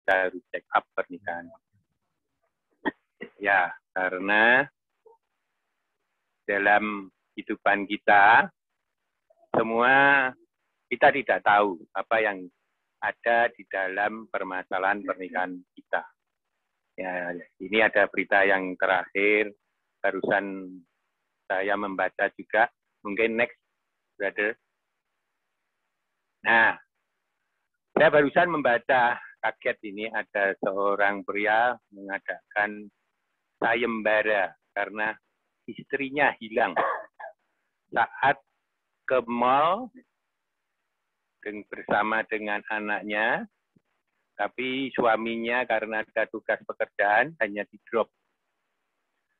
kita harus check up pernikahan. Ya, karena dalam kehidupan kita, semua kita tidak tahu apa yang ada di dalam permasalahan pernikahan kita. Ya, ini ada berita yang terakhir, barusan saya membaca juga, mungkin next, brother. Nah, saya barusan membaca, kaget ini ada seorang pria mengadakan sayembara karena istrinya hilang saat ke mall bersama dengan anaknya, tapi suaminya karena ada tugas pekerjaan hanya di drop.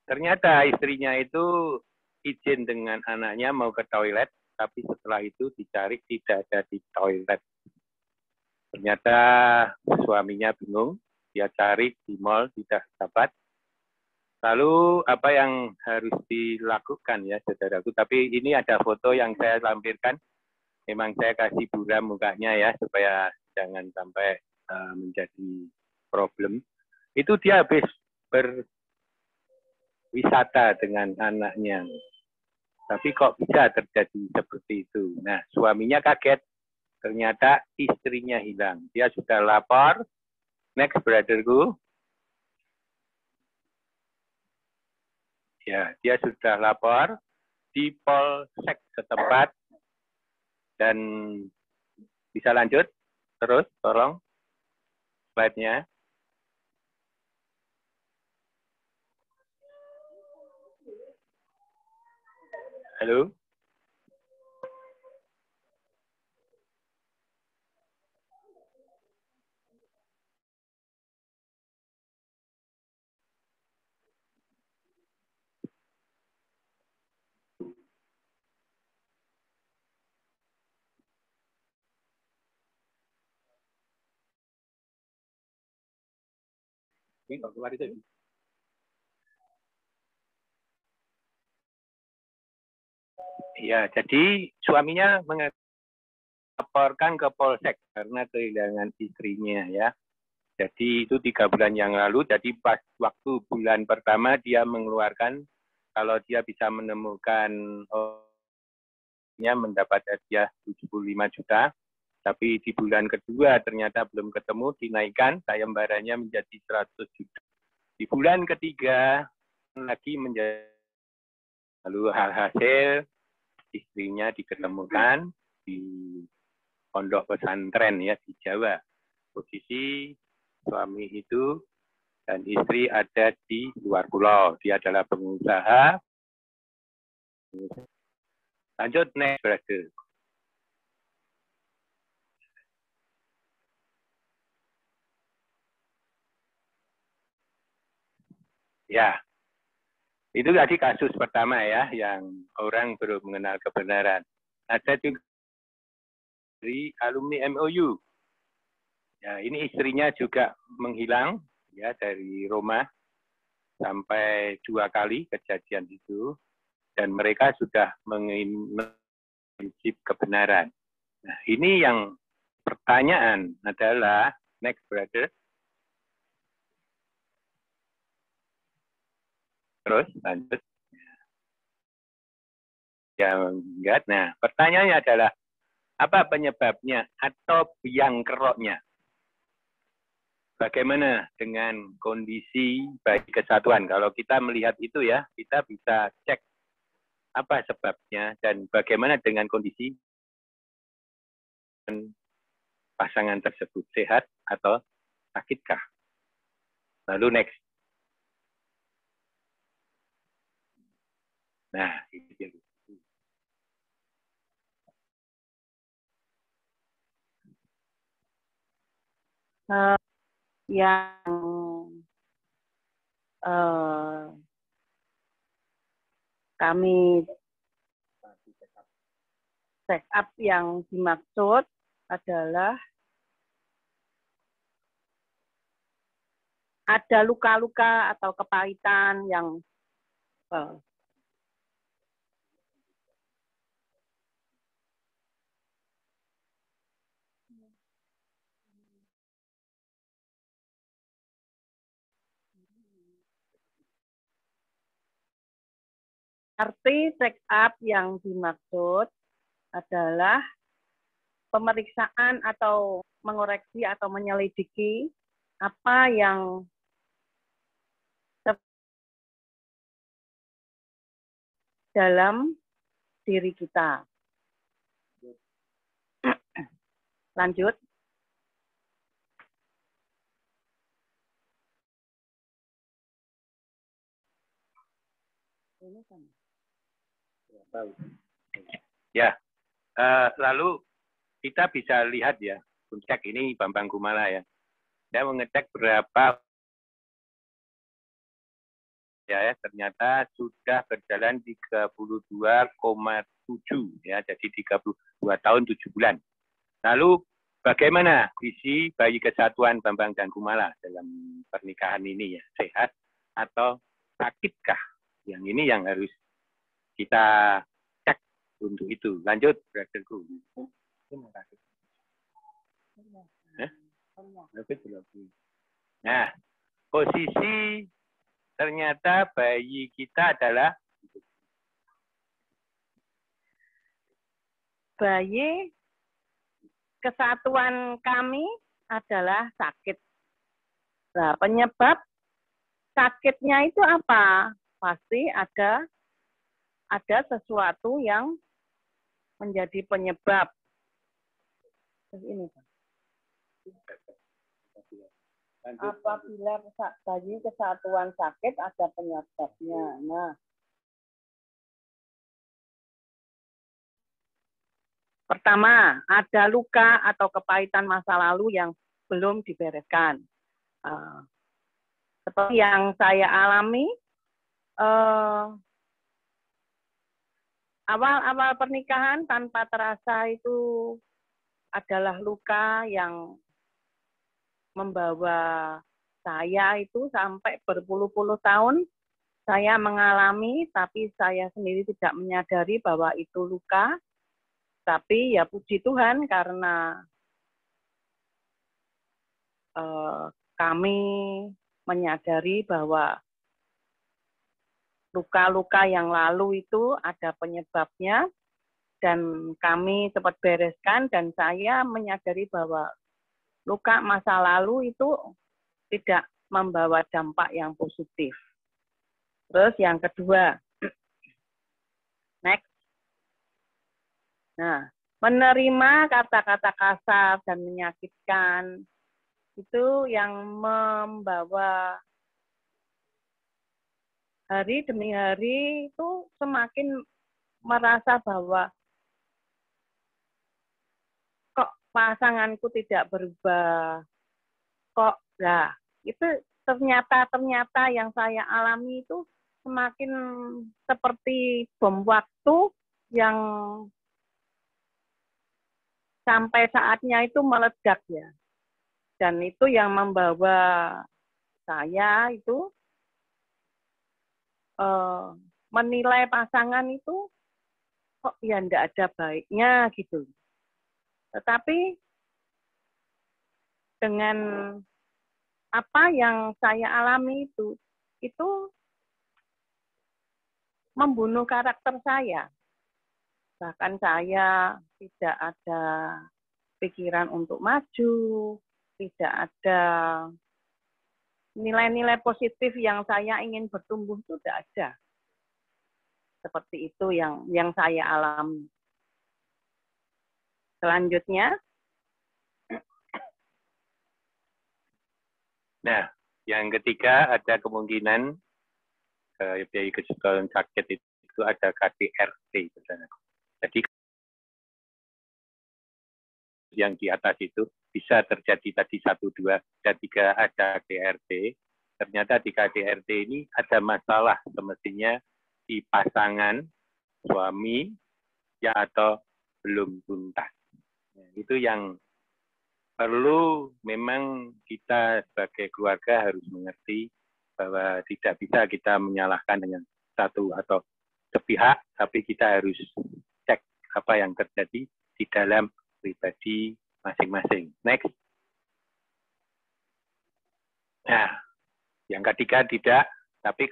Ternyata istrinya itu izin dengan anaknya mau ke toilet, tapi setelah itu dicari tidak ada di toilet. Ternyata suaminya bingung, dia cari di mall tidak dapat. Lalu apa yang harus dilakukan ya saudaraku? Tapi ini ada foto yang saya lampirkan. Memang saya kasih buram mukanya ya supaya jangan sampai menjadi problem. Itu dia habis berwisata dengan anaknya. Tapi kok bisa terjadi seperti itu? Nah, suaminya kaget. Ternyata istrinya hilang. Dia sudah lapor. Next, brotherku. Ya, dia sudah lapor di polsek setempat dan bisa lanjut terus, tolong slide-nya. Halo. Ini kok keluar itu. Ya, jadi suaminya melaporkan ke polsek karena kehilangan istrinya ya. Jadi itu 3 bulan yang lalu, jadi pas waktu bulan pertama dia mengeluarkan kalau dia bisa menemukan mendapat hadiah 75 juta. Tapi di bulan kedua ternyata belum ketemu, dinaikkan sayembaranya menjadi 100 juta. Di bulan ketiga lagi menjadi, lalu hasil istrinya diketemukan di pondok pesantren ya di Jawa. Posisi suami itu dan istri ada di luar pulau. Dia adalah pengusaha. Lanjut next, brother. Ya, itu tadi kasus pertama ya, yang orang belum mengenal kebenaran. Ada juga dari alumni MOU. Ya, ini istrinya juga menghilang ya dari Roma sampai 2 kali kejadian itu, dan mereka sudah prinsip kebenaran. Nah, ini yang pertanyaan adalah, next brother. Terus lanjut. Ya, enggak. Nah, pertanyaannya adalah apa penyebabnya atau biang keroknya? Bagaimana dengan kondisi bayi kesatuan? Kalau kita melihat itu ya, kita bisa cek apa sebabnya dan bagaimana dengan kondisi pasangan tersebut, sehat atau sakitkah? Lalu next. Nah, itu. Yang kami check up yang dimaksud adalah ada luka-luka atau kepahitan yang Arti check up yang dimaksud adalah pemeriksaan atau mengoreksi atau menyelidiki apa yang dalam diri kita. Lanjut. Ya, lalu kita bisa lihat ya, cek ini Bambang Kumala ya. Saya mengecek berapa ya, ternyata sudah berjalan 32,7 ya, jadi 32 tahun 7 bulan. Lalu bagaimana visi bayi kesatuan Bambang dan Kumala dalam pernikahan ini ya, sehat atau sakitkah? Yang ini yang harus kita cek untuk itu. Lanjut, brotherku. Nah, posisi ternyata bayi kita adalah bayi kesatuan kami adalah sakit. Nah, penyebab sakitnya itu apa? Pasti ada sesuatu yang menjadi penyebab. Ini, Pak. Apabila bayi kesatuan sakit ada penyebabnya. Nah, pertama, ada luka atau kepahitan masa lalu yang belum dibereskan. Seperti yang saya alami, awal-awal pernikahan tanpa terasa itu adalah luka yang membawa saya itu sampai berpuluh-puluh tahun saya mengalami, tapi saya sendiri tidak menyadari bahwa itu luka. Tapi ya puji Tuhan karena kami menyadari bahwa luka-luka yang lalu itu ada penyebabnya dan kami cepat bereskan dan saya menyadari bahwa luka masa lalu itu tidak membawa dampak yang positif. Terus yang kedua, next. Nah, menerima kata-kata kasar dan menyakitkan itu yang membawa hari demi hari itu semakin merasa bahwa kok pasanganku tidak berubah, kok lah itu ternyata yang saya alami itu semakin seperti bom waktu yang sampai saatnya itu meledak ya. Dan itu yang membawa saya itu menilai pasangan itu kok ya enggak ada baiknya gitu. Tetapi dengan apa yang saya alami itu membunuh karakter saya. Bahkan saya tidak ada pikiran untuk maju, tidak ada nilai-nilai positif yang saya ingin bertumbuh itu tidak ada. Seperti itu yang saya alami. Selanjutnya. Nah, yang ketiga ada kemungkinan biaya kesehatan sakit itu ada KDRT. Jadi yang di atas itu bisa terjadi tadi 1, 2, dan 3 ada KDRT. Ternyata di KDRT ini ada masalah semestinya di pasangan suami ya atau belum tuntas. Itu yang perlu memang kita sebagai keluarga harus mengerti bahwa tidak bisa kita menyalahkan dengan satu atau sepihak, tapi kita harus cek apa yang terjadi di dalam pribadi masing-masing. Next. Nah, yang ketiga tidak, tapi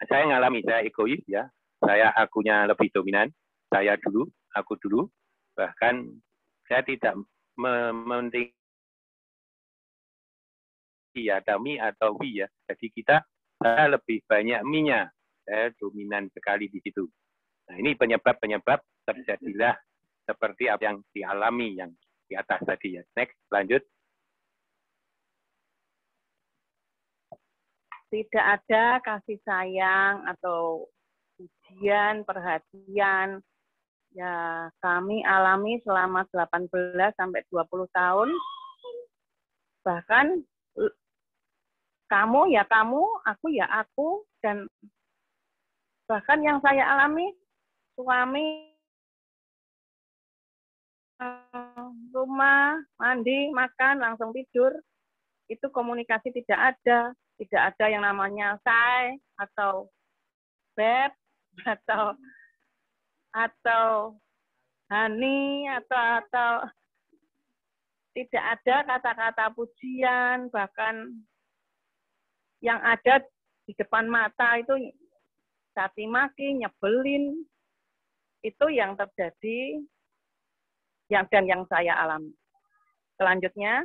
Saya ngalami, saya egois ya. Saya akunya lebih dominan. Saya dulu, aku dulu. Bahkan saya tidak mementingkan ada me atau we ya. Jadi saya lebih banyak me-nya. Saya dominan sekali di situ. Nah, ini penyebab-penyebab terjadilah seperti apa yang dialami yang di atas tadi ya. Next, lanjut. Tidak ada kasih sayang atau ujian, perhatian. Ya, kami alami selama 18 sampai 20 tahun. Bahkan kamu ya kamu, aku ya aku, dan bahkan yang saya alami, suami, rumah, mandi, makan, langsung tidur, itu komunikasi tidak ada. Tidak ada yang namanya say, atau beb, atau honey, atau tidak ada kata-kata pujian, bahkan yang ada di depan mata itu caci maki, nyebelin, itu yang terjadi dan yang saya alami. Selanjutnya,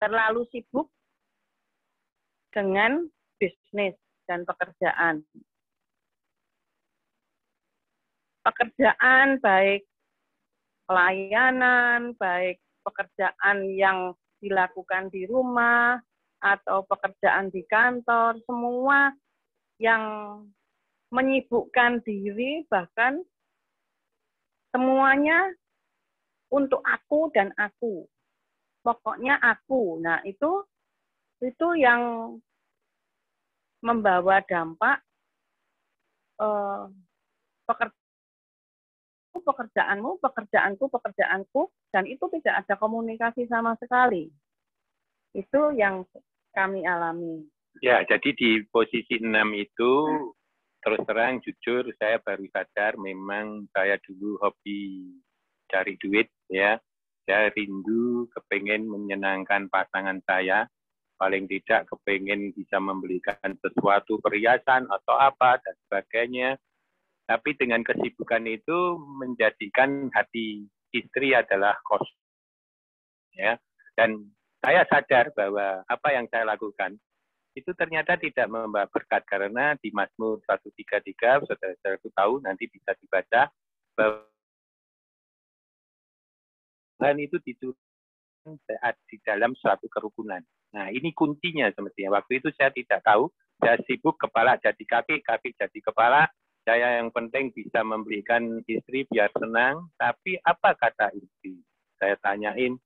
terlalu sibuk dengan bisnis dan pekerjaan. Pekerjaan baik pelayanan, baik pekerjaan yang dilakukan di rumah, atau pekerjaan di kantor, semua yang menyibukkan diri, bahkan semuanya untuk aku dan aku. Pokoknya aku. Nah, itu yang membawa dampak pekerjaanku, dan itu tidak ada komunikasi sama sekali. Itu yang kami alami. Ya, jadi di posisi 6 itu, terus terang, jujur, saya baru sadar memang saya dulu hobi cari duit, ya. Saya rindu, kepengen menyenangkan pasangan saya, paling tidak kepengen bisa membelikan sesuatu, perhiasan, atau apa, dan sebagainya. Tapi dengan kesibukan itu menjadikan hati istri adalah kosong. Ya. Dan saya sadar bahwa apa yang saya lakukan itu ternyata tidak membawa berkat, karena di Mazmur 133, saudara-saudara tahu, nanti bisa dibaca, bahwa Tuhan itu diturunkan saat di dalam suatu kerukunan. Nah, ini kuncinya semestinya. Waktu itu saya tidak tahu, saya sibuk kepala jadi kaki, kaki jadi kepala. Saya yang penting bisa membelikan istri biar senang, tapi apa kata istri? Saya tanyain,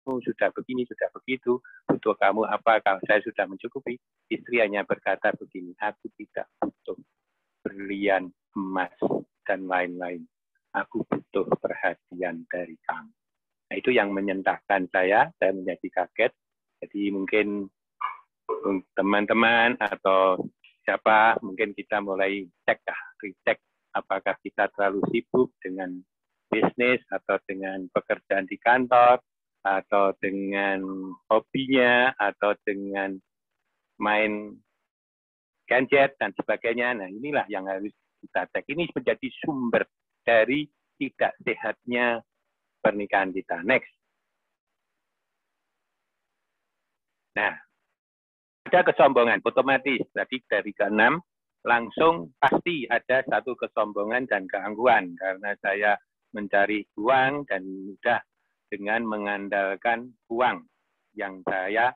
sudah begini, sudah begitu, butuh kamu apa? Kalau saya sudah mencukupi, istri hanya berkata begini, aku tidak butuh berlian, emas, dan lain-lain. Aku butuh perhatian dari kamu. Nah, itu yang menyentakkan saya menjadi kaget. Jadi mungkin teman-teman atau siapa, mungkin kita mulai recheck apakah kita terlalu sibuk dengan bisnis atau dengan pekerjaan di kantor, atau dengan hobinya, atau dengan main gadget dan sebagainya. Nah, inilah yang harus kita cek. Ini menjadi sumber dari tidak sehatnya pernikahan kita. Next. Nah, ada kesombongan, otomatis. Tadi dari ke-6, langsung pasti ada satu kesombongan dan keangkuhan. Karena saya mencari uang dan mudah dengan mengandalkan uang yang saya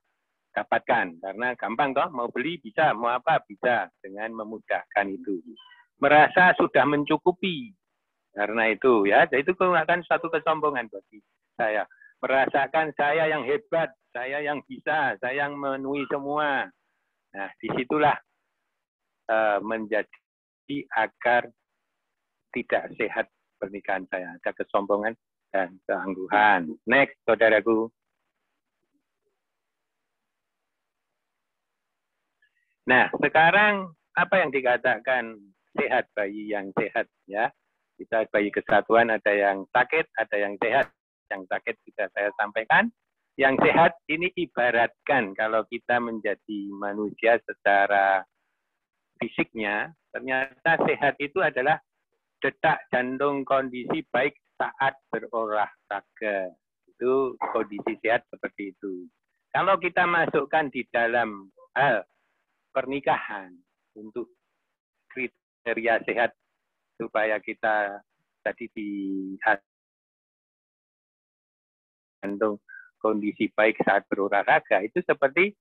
dapatkan. Karena gampang toh, mau beli bisa, mau apa bisa, dengan memudahkan itu. Merasa sudah mencukupi. Karena itu ya, itu akan suatu kesombongan bagi saya. Merasakan saya yang hebat, saya yang bisa, saya yang memenuhi semua. Nah, disitulah menjadi akar tidak sehat pernikahan saya. Ada kesombongan dan keangkuhan. Next, saudaraku. Nah, sekarang apa yang dikatakan sehat, bayi yang sehat ya? Kita bayi kesatuan ada yang sakit, ada yang sehat. Yang sakit sudah saya sampaikan, Yang sehat ini ibaratkan kalau kita menjadi manusia secara fisiknya, ternyata sehat itu adalah detak jantung kondisi baik saat berolahraga. Itu kondisi sehat seperti itu. Kalau kita masukkan di dalam hal pernikahan untuk kriteria sehat supaya kita tadi di jantung kondisi baik saat berolahraga, itu seperti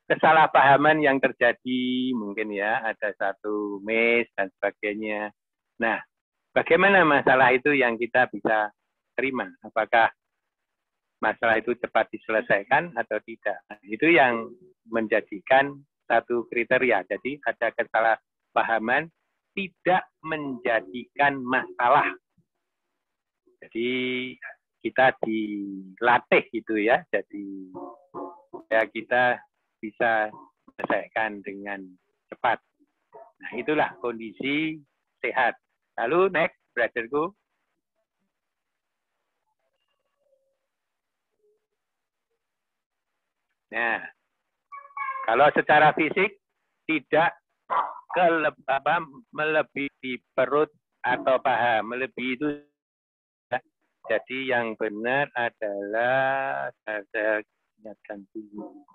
kesalahpahaman yang terjadi, mungkin ya ada satu mes dan sebagainya. Nah, bagaimana masalah itu yang kita bisa terima? Apakah masalah itu cepat diselesaikan atau tidak? Nah, itu yang menjadikan satu kriteria. Jadi ada kesalahpahaman tidak menjadikan masalah. Jadi kita dilatih gitu ya. Jadi ya kita bisa menyelesaikan dengan cepat. Nah, itulah kondisi sehat. Lalu next, brotherku. Nah, kalau secara fisik tidak melebihi perut atau paha. Melebihi itu jadi yang benar adalah saya ingatkan dulu.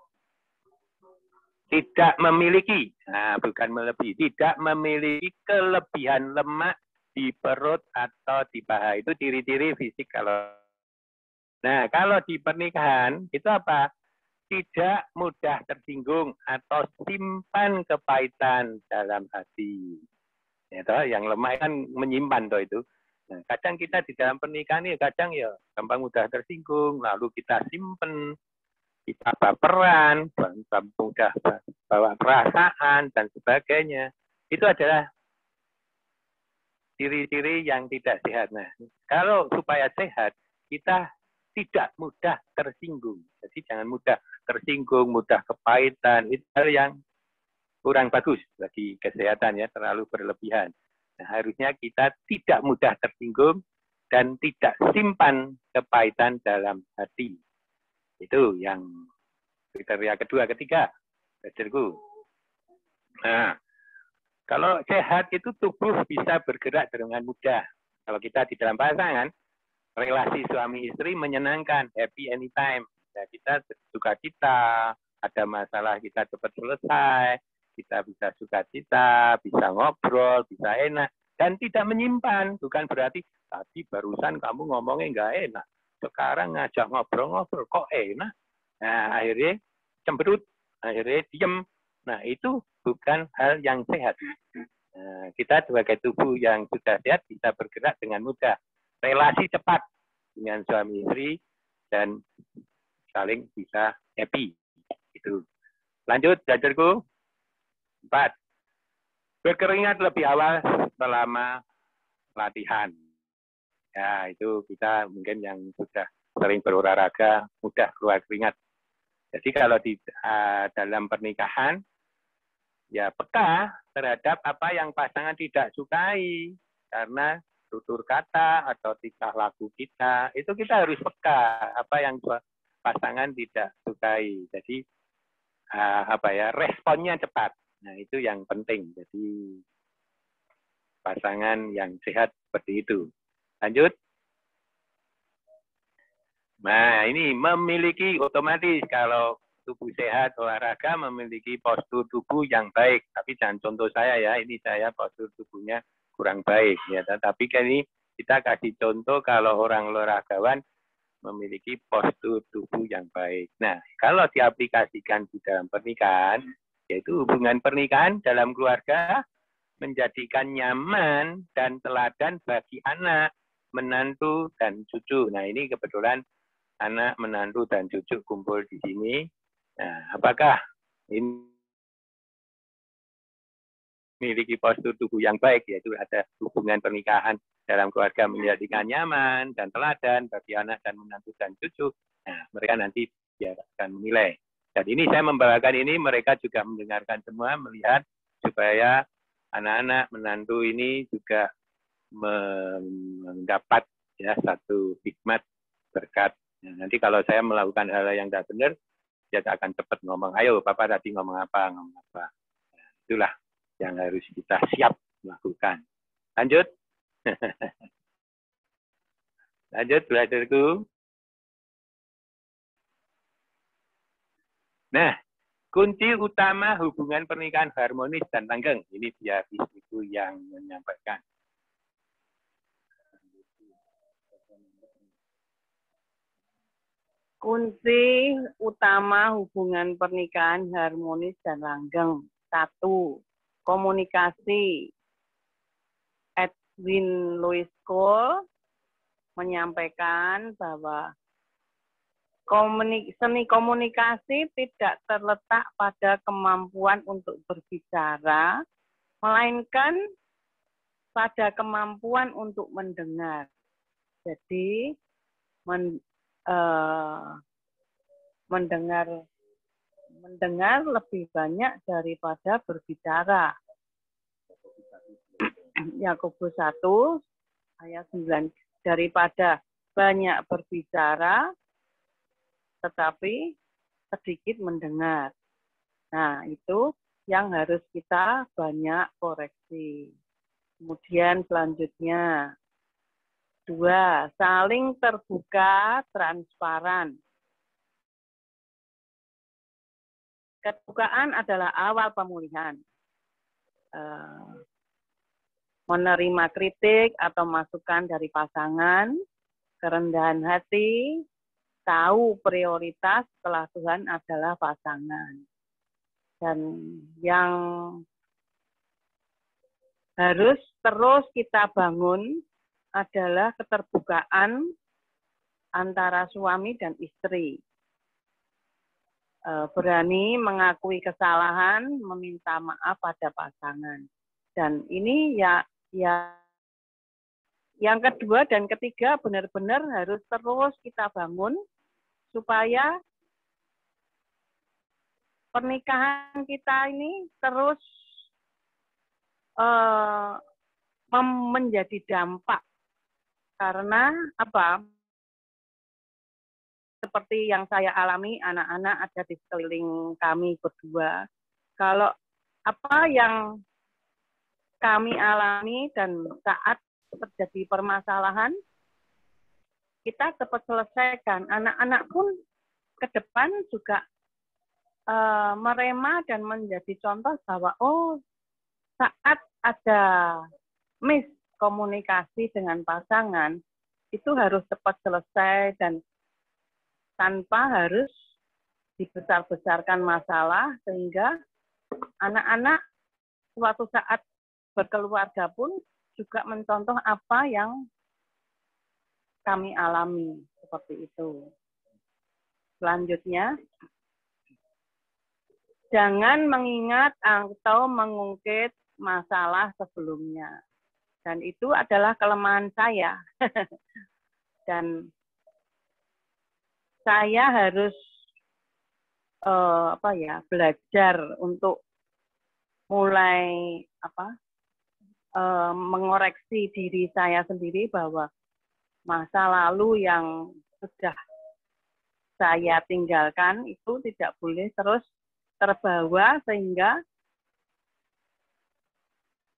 Tidak memiliki, nah bukan melebihi, tidak memiliki kelebihan lemak di perut atau di paha. Itu ciri-ciri fisik kalau. Nah, kalau di pernikahan itu apa? Tidak mudah tersinggung atau simpan kepahitan dalam hati. Ya, toh, yang lemah kan menyimpan toh itu. Nah, kadang kita di dalam pernikahan ini kadang ya gampang mudah tersinggung, lalu kita simpen, kita baperan, mudah bawa perasaan dan sebagainya. Itu adalah ciri-ciri yang tidak sehat. Nah, kalau supaya sehat, kita tidak mudah tersinggung. Jadi jangan mudah tersinggung, mudah kepahitan. Itu hal yang kurang bagus bagi kesehatan ya, terlalu berlebihan. Nah, harusnya kita tidak mudah tersinggung dan tidak simpan kepahitan dalam hati. Itu yang kriteria kedua, ketiga. Belajarku. Nah, kalau sehat itu tubuh bisa bergerak dengan mudah. Kalau kita di dalam pasangan, relasi suami istri menyenangkan, happy anytime. Nah, kita sukacita, ada masalah kita cepat selesai, kita bisa sukacita, bisa ngobrol, bisa enak, dan tidak menyimpan. Bukan berarti tadi barusan kamu ngomongnya nggak enak, sekarang ngajak ngobrol-ngobrol kok enak. Nah, akhirnya cemberut, akhirnya diem. Nah, itu bukan hal yang sehat. Nah, kita sebagai tubuh yang sudah sehat bisa bergerak dengan mudah. Relasi cepat dengan suami istri dan saling bisa happy. Itu. Lanjut, belajarku. 4. Berkeringat lebih awal selama latihan. Ya, itu kita mungkin yang sudah sering berolahraga mudah keluar keringat. Jadi kalau di dalam pernikahan, ya peka terhadap apa yang pasangan tidak sukai. Karena tutur kata atau tingkah laku kita, itu kita harus peka apa yang pasangan tidak sukai. Jadi responnya cepat. Nah, itu yang penting. Jadi pasangan yang sehat seperti itu. Lanjut. Nah, ini memiliki otomatis kalau tubuh sehat, olahraga memiliki postur tubuh yang baik. Tapi jangan contoh saya ya, ini saya postur tubuhnya kurang baik. Ya, tapi kan ini kita kasih contoh kalau orang olahragawan memiliki postur tubuh yang baik. Nah, kalau diaplikasikan di dalam pernikahan, yaitu hubungan pernikahan dalam keluarga menjadikan nyaman dan teladan bagi anak, menantu, dan cucu. Nah, ini kebetulan anak, menantu, dan cucu kumpul di sini. Nah, apakah ini memiliki postur tubuh yang baik, yaitu ada hubungan pernikahan dalam keluarga menjadikan nyaman dan teladan bagi anak dan menantu dan cucu. Nah, mereka nanti biar akan menilai. Dan ini saya membawakan ini, mereka juga mendengarkan semua, melihat supaya anak-anak menantu ini juga mendapat ya satu hikmat berkat nanti kalau saya melakukan hal yang tidak benar, dia akan cepat ngomong, ayo Papa tadi ngomong apa. Nah, itulah yang harus kita siap melakukan. Lanjut. Lanjut belajarku. Nah, kunci utama hubungan pernikahan harmonis dan langgeng. Ini dia istriku yang menyampaikan. Kunci utama hubungan pernikahan harmonis dan langgeng. 1. Komunikasi. Edwin Louis Cole menyampaikan bahwa seni komunikasi tidak terletak pada kemampuan untuk berbicara, melainkan pada kemampuan untuk mendengar. Jadi, mendengar lebih banyak daripada berbicara. Yakobus 1 ayat 9, daripada banyak berbicara tetapi sedikit mendengar. Nah, itu yang harus kita banyak koreksi. Kemudian selanjutnya 2, saling terbuka, transparan. Keterbukaan adalah awal pemulihan. Menerima kritik atau masukan dari pasangan, kerendahan hati, tahu prioritas setelah Tuhan adalah pasangan. Dan yang harus terus kita bangun adalah keterbukaan antara suami dan istri. Berani mengakui kesalahan, meminta maaf pada pasangan. Dan ini ya yang kedua dan ketiga benar-benar harus terus kita bangun supaya pernikahan kita ini terus menjadi dampak. Karena apa? Seperti yang saya alami, anak-anak ada di sekeliling kami berdua. Kalau apa yang kami alami dan saat terjadi permasalahan, kita cepat selesaikan. Anak-anak pun ke depan juga merema dan menjadi contoh bahwa saat ada miskomunikasi dengan pasangan, itu harus cepat selesai dan tanpa harus dibesar-besarkan masalah, sehingga anak-anak suatu saat berkeluarga pun juga mencontoh apa yang kami alami, seperti itu. Selanjutnya, jangan mengingat atau mengungkit masalah sebelumnya. Dan itu adalah kelemahan saya. Dan saya harus belajar untuk mulai mengoreksi diri saya sendiri bahwa masa lalu yang sudah saya tinggalkan itu tidak boleh terus terbawa, sehingga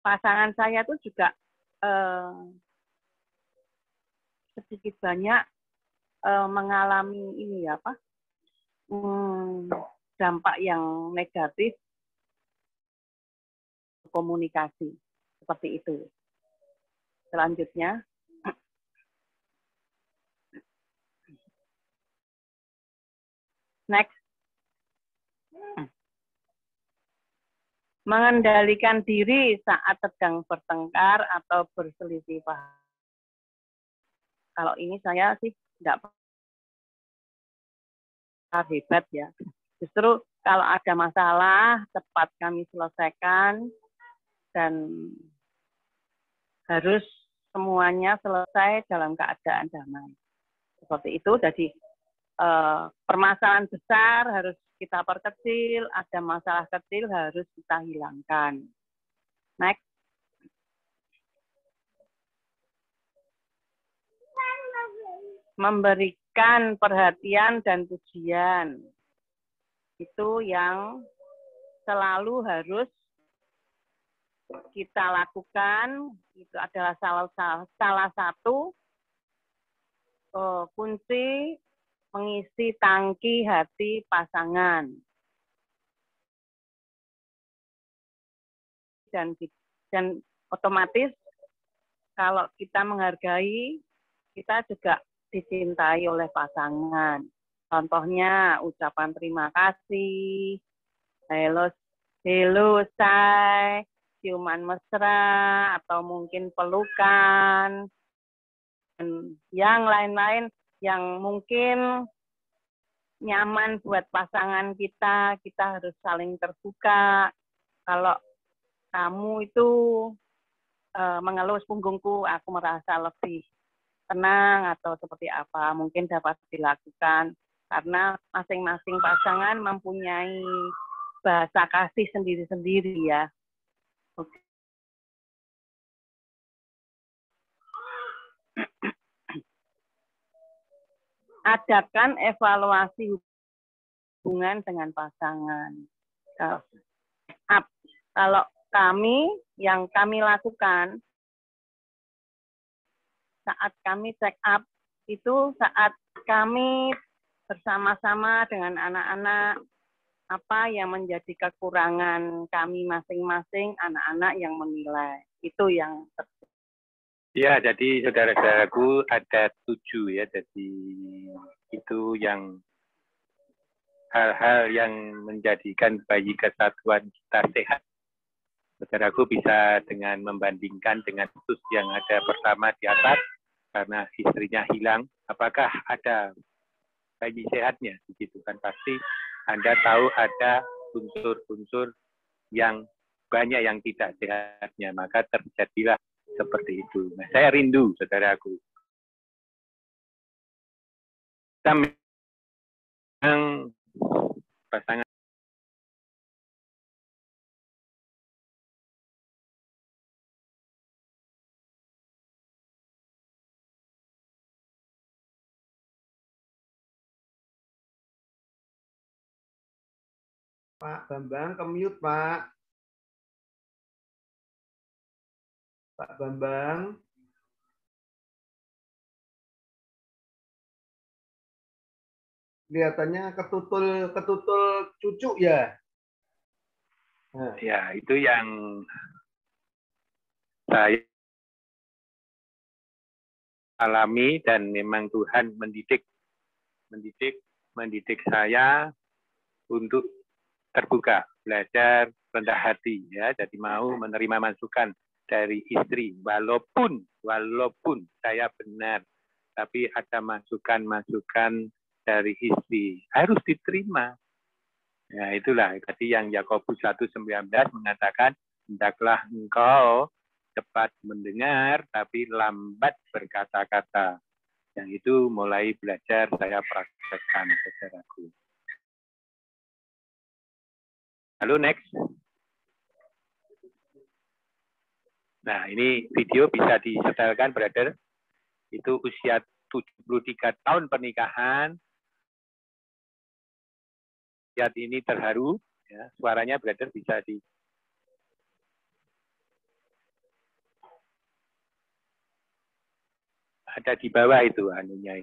pasangan saya itu juga sedikit banyak mengalami dampak yang negatif komunikasi, seperti itu. Selanjutnya, next, mengendalikan diri saat sedang bertengkar atau berselisih paham. Kalau ini saya sih tidak hebat ya. Justru kalau ada masalah, cepat kami selesaikan dan harus semuanya selesai dalam keadaan damai. Seperti itu, jadi permasalahan besar harus kita perkecil, ada masalah kecil harus kita hilangkan. Next. memberikan perhatian dan pujian. Itu yang selalu harus kita lakukan. Itu adalah salah satu kunci mengisi tangki hati pasangan. Dan otomatis kalau kita menghargai, kita juga dicintai oleh pasangan. Contohnya ucapan terima kasih, hello say, ciuman mesra, atau mungkin pelukan, dan yang lain-lain yang mungkin nyaman buat pasangan kita harus saling terbuka. Kalau kamu itu mengelus punggungku, aku merasa lebih tenang atau seperti apa, mungkin dapat dilakukan karena masing-masing pasangan mempunyai bahasa kasih sendiri-sendiri ya. Oke. Adakan evaluasi hubungan dengan pasangan. Kalau yang kami lakukan saat kami check up itu saat kami bersama-sama dengan anak-anak, apa yang menjadi kekurangan kami masing-masing, anak-anak yang menilai. Itu yang terjadi. Ya, jadi saudara-saudaraku ada 7 ya, jadi itu yang hal-hal yang menjadikan bayi kesatuan kita sehat. Saudaraku bisa dengan membandingkan dengan kasus yang ada pertama di atas, karena istrinya hilang, apakah ada bayi sehatnya? Begitu kan, pasti Anda tahu ada unsur-unsur yang banyak yang tidak sehatnya, maka terjadilah seperti itu. Nah, saya rindu, saudaraku. Kita memang pasangan Pak Bambang ke-mute, Pak. Pak Bambang. Kelihatannya ketutul cucu ya. Nah. Ya, itu yang saya alami dan memang Tuhan mendidik saya untuk terbuka, belajar rendah hati ya, jadi mau menerima masukan dari istri walaupun saya benar, tapi ada masukan dari istri harus diterima. Ya, itulah tadi yang Yakobus 1:19 mengatakan, hendaklah engkau cepat mendengar tapi lambat berkata-kata. Yang itu mulai belajar saya praktekkan, saudaraku. Lalu next. Nah, ini video bisa disetelkan, brother. Itu usia 73 tahun pernikahan. Lihat ini terharu. Ya, suaranya, brother, bisa di... Ada di bawah itu anunya.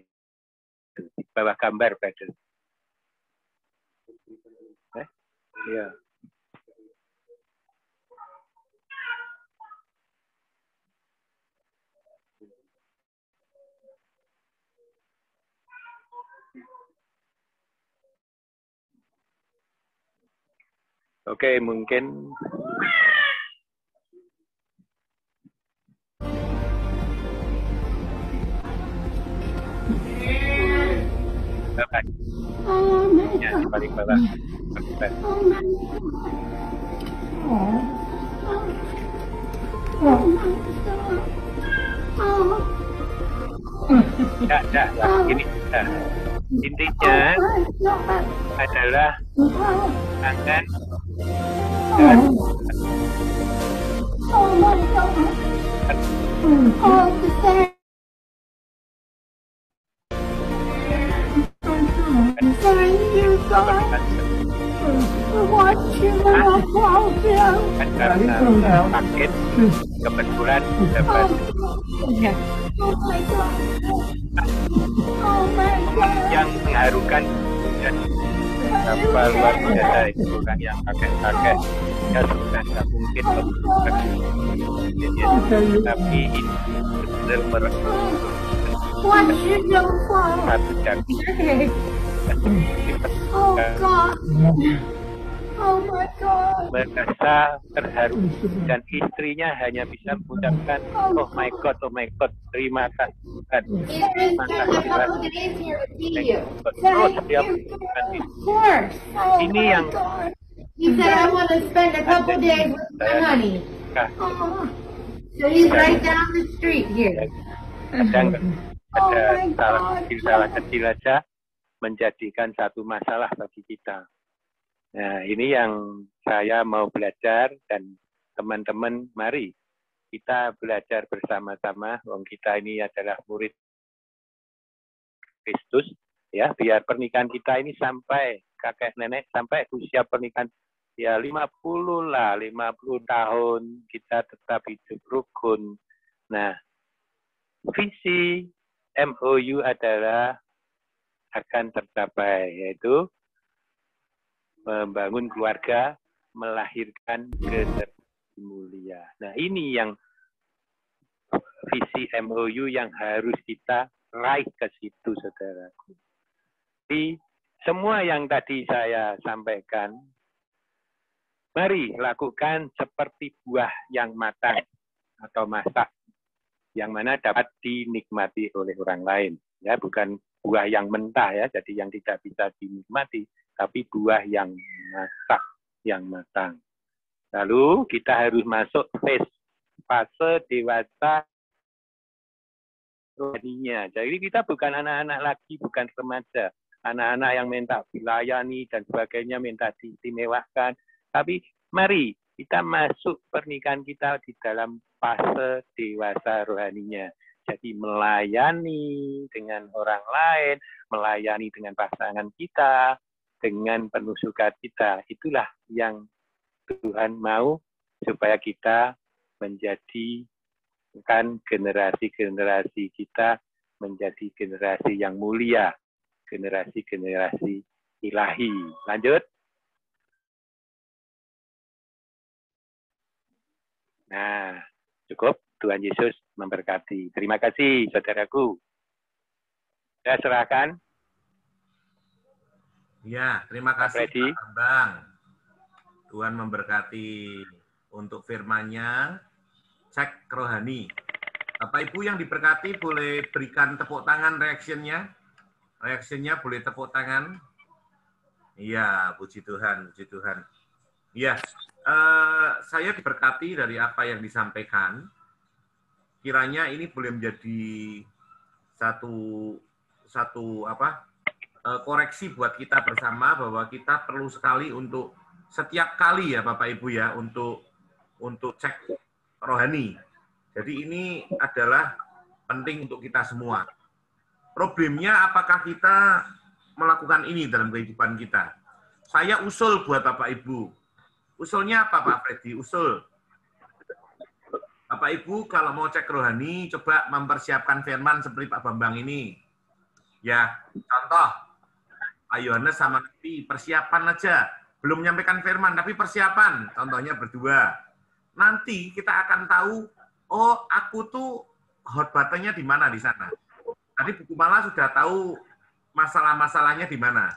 Di bawah gambar, brother. Ya. Oke, mungkin ya, di paling bawah. Ya, ini intinya adalah tangan dan Thank you, God. Watch you love him. Karena sakit kebetulan dapat Oh my God. Oh my God. yang mengharukan dan apa luar biasa itu orang yang kakek-kakek ya sudah tidak mungkin tapi ini benar-benar What you do for? satu jam Oh God. Oh my God. merasa terharu dan istrinya hanya bisa mengucapkan oh my God, terima kasih Tuhan. He's been spending a couple of days here to see you. Terus dia Of course. Oh ini my yang God. He said, I want to spend a couple of days with my honey. Oh, So he's right down the street here. kadang Oh ada my salah God. kecil aja menjadikan satu masalah bagi kita. Nah, ini yang saya mau belajar dan teman-teman mari kita belajar bersama-sama. Wong kita ini adalah murid Kristus, ya. Biar pernikahan kita ini sampai kakek nenek sampai usia pernikahan ya 50 lah, 50 tahun kita tetap hidup rukun. Nah, visi MOU adalah akan tercapai, yaitu membangun keluarga, melahirkan generasi mulia. Nah, ini yang visi MOU yang harus kita raih ke situ, saudaraku. Di semua yang tadi saya sampaikan, mari lakukan seperti buah yang matang atau masak, yang mana dapat dinikmati oleh orang lain. Ya, bukan buah yang mentah ya, jadi yang tidak bisa dinikmati, tapi buah yang masak, yang matang. Lalu kita harus masuk fase dewasa rohaninya. Jadi kita bukan anak-anak lagi, bukan remaja. Anak-anak yang minta dilayani dan sebagainya, minta diistimewakan. Tapi mari kita masuk pernikahan kita di dalam fase dewasa rohaninya. Jadi melayani dengan orang lain, melayani dengan pasangan kita, dengan penuh sukacita. Itulah yang Tuhan mau supaya kita menjadikan generasi-generasi kita menjadi generasi yang mulia, generasi-generasi ilahi. Lanjut. Nah, cukup. Tuhan Yesus memberkati. Terima kasih, saudaraku. Saya serahkan. Ya, terima kasih Pak Bambang. Tuhan memberkati untuk firman-Nya. Cek rohani. Bapak Ibu yang diberkati boleh berikan tepuk tangan reaksinya. Reaksinya boleh tepuk tangan. Iya, puji Tuhan, puji Tuhan. Iya, saya diberkati dari apa yang disampaikan. Kiranya ini boleh menjadi satu koreksi buat kita bersama bahwa kita perlu sekali untuk setiap kali ya Bapak Ibu ya untuk cek rohani. Jadi ini adalah penting untuk kita semua. Problemnya apakah kita melakukan ini dalam kehidupan kita? Saya usul buat Bapak Ibu. Usulnya apa Pak Freddy? Usul. Bapak Ibu kalau mau cek rohani, coba mempersiapkan firman seperti Pak Bambang ini. Ya, contoh, Pak Yohanes sama Nabi, persiapan aja. Belum menyampaikan firman, tapi persiapan. Contohnya berdua. Nanti kita akan tahu, oh aku tuh hot button-nya di mana di sana. Tadi buku malah sudah tahu masalah-masalahnya di mana.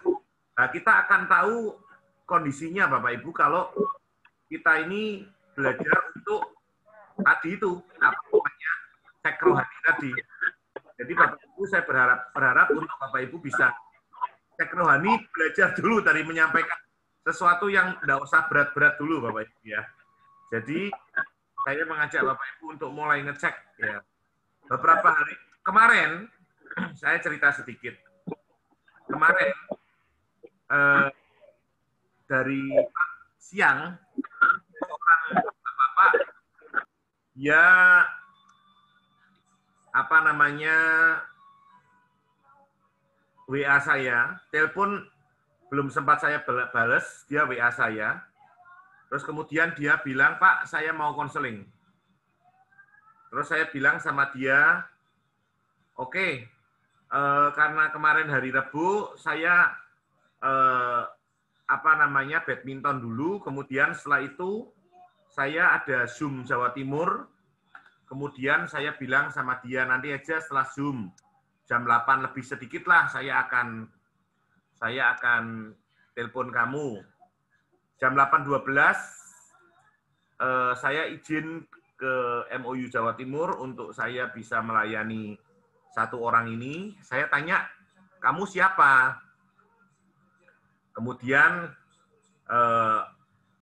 Nah, kita akan tahu kondisinya Bapak Ibu kalau kita ini belajar untuk tadi itu apa namanya cek rohani tadi. Jadi Bapak Ibu saya berharap untuk Bapak Ibu bisa cek rohani, belajar dulu tadi menyampaikan sesuatu yang tidak usah berat-berat dulu Bapak Ibu ya. Jadi saya mengajak Bapak Ibu untuk mulai ngecek ya. Beberapa hari kemarin saya cerita sedikit. Kemarin dari siang seorang bapak ya WA saya, telepon belum sempat saya bales, dia WA saya. Terus kemudian dia bilang, Pak, saya mau konseling. Terus saya bilang sama dia, oke, karena kemarin hari Rabu saya badminton dulu, kemudian setelah itu saya ada Zoom Jawa Timur, kemudian saya bilang sama dia nanti aja setelah Zoom jam 8 lebih sedikit lah saya akan telepon kamu. Jam 8.12 saya izin ke MOU Jawa Timur untuk saya bisa melayani satu orang ini. Saya tanya, kamu siapa? Kemudian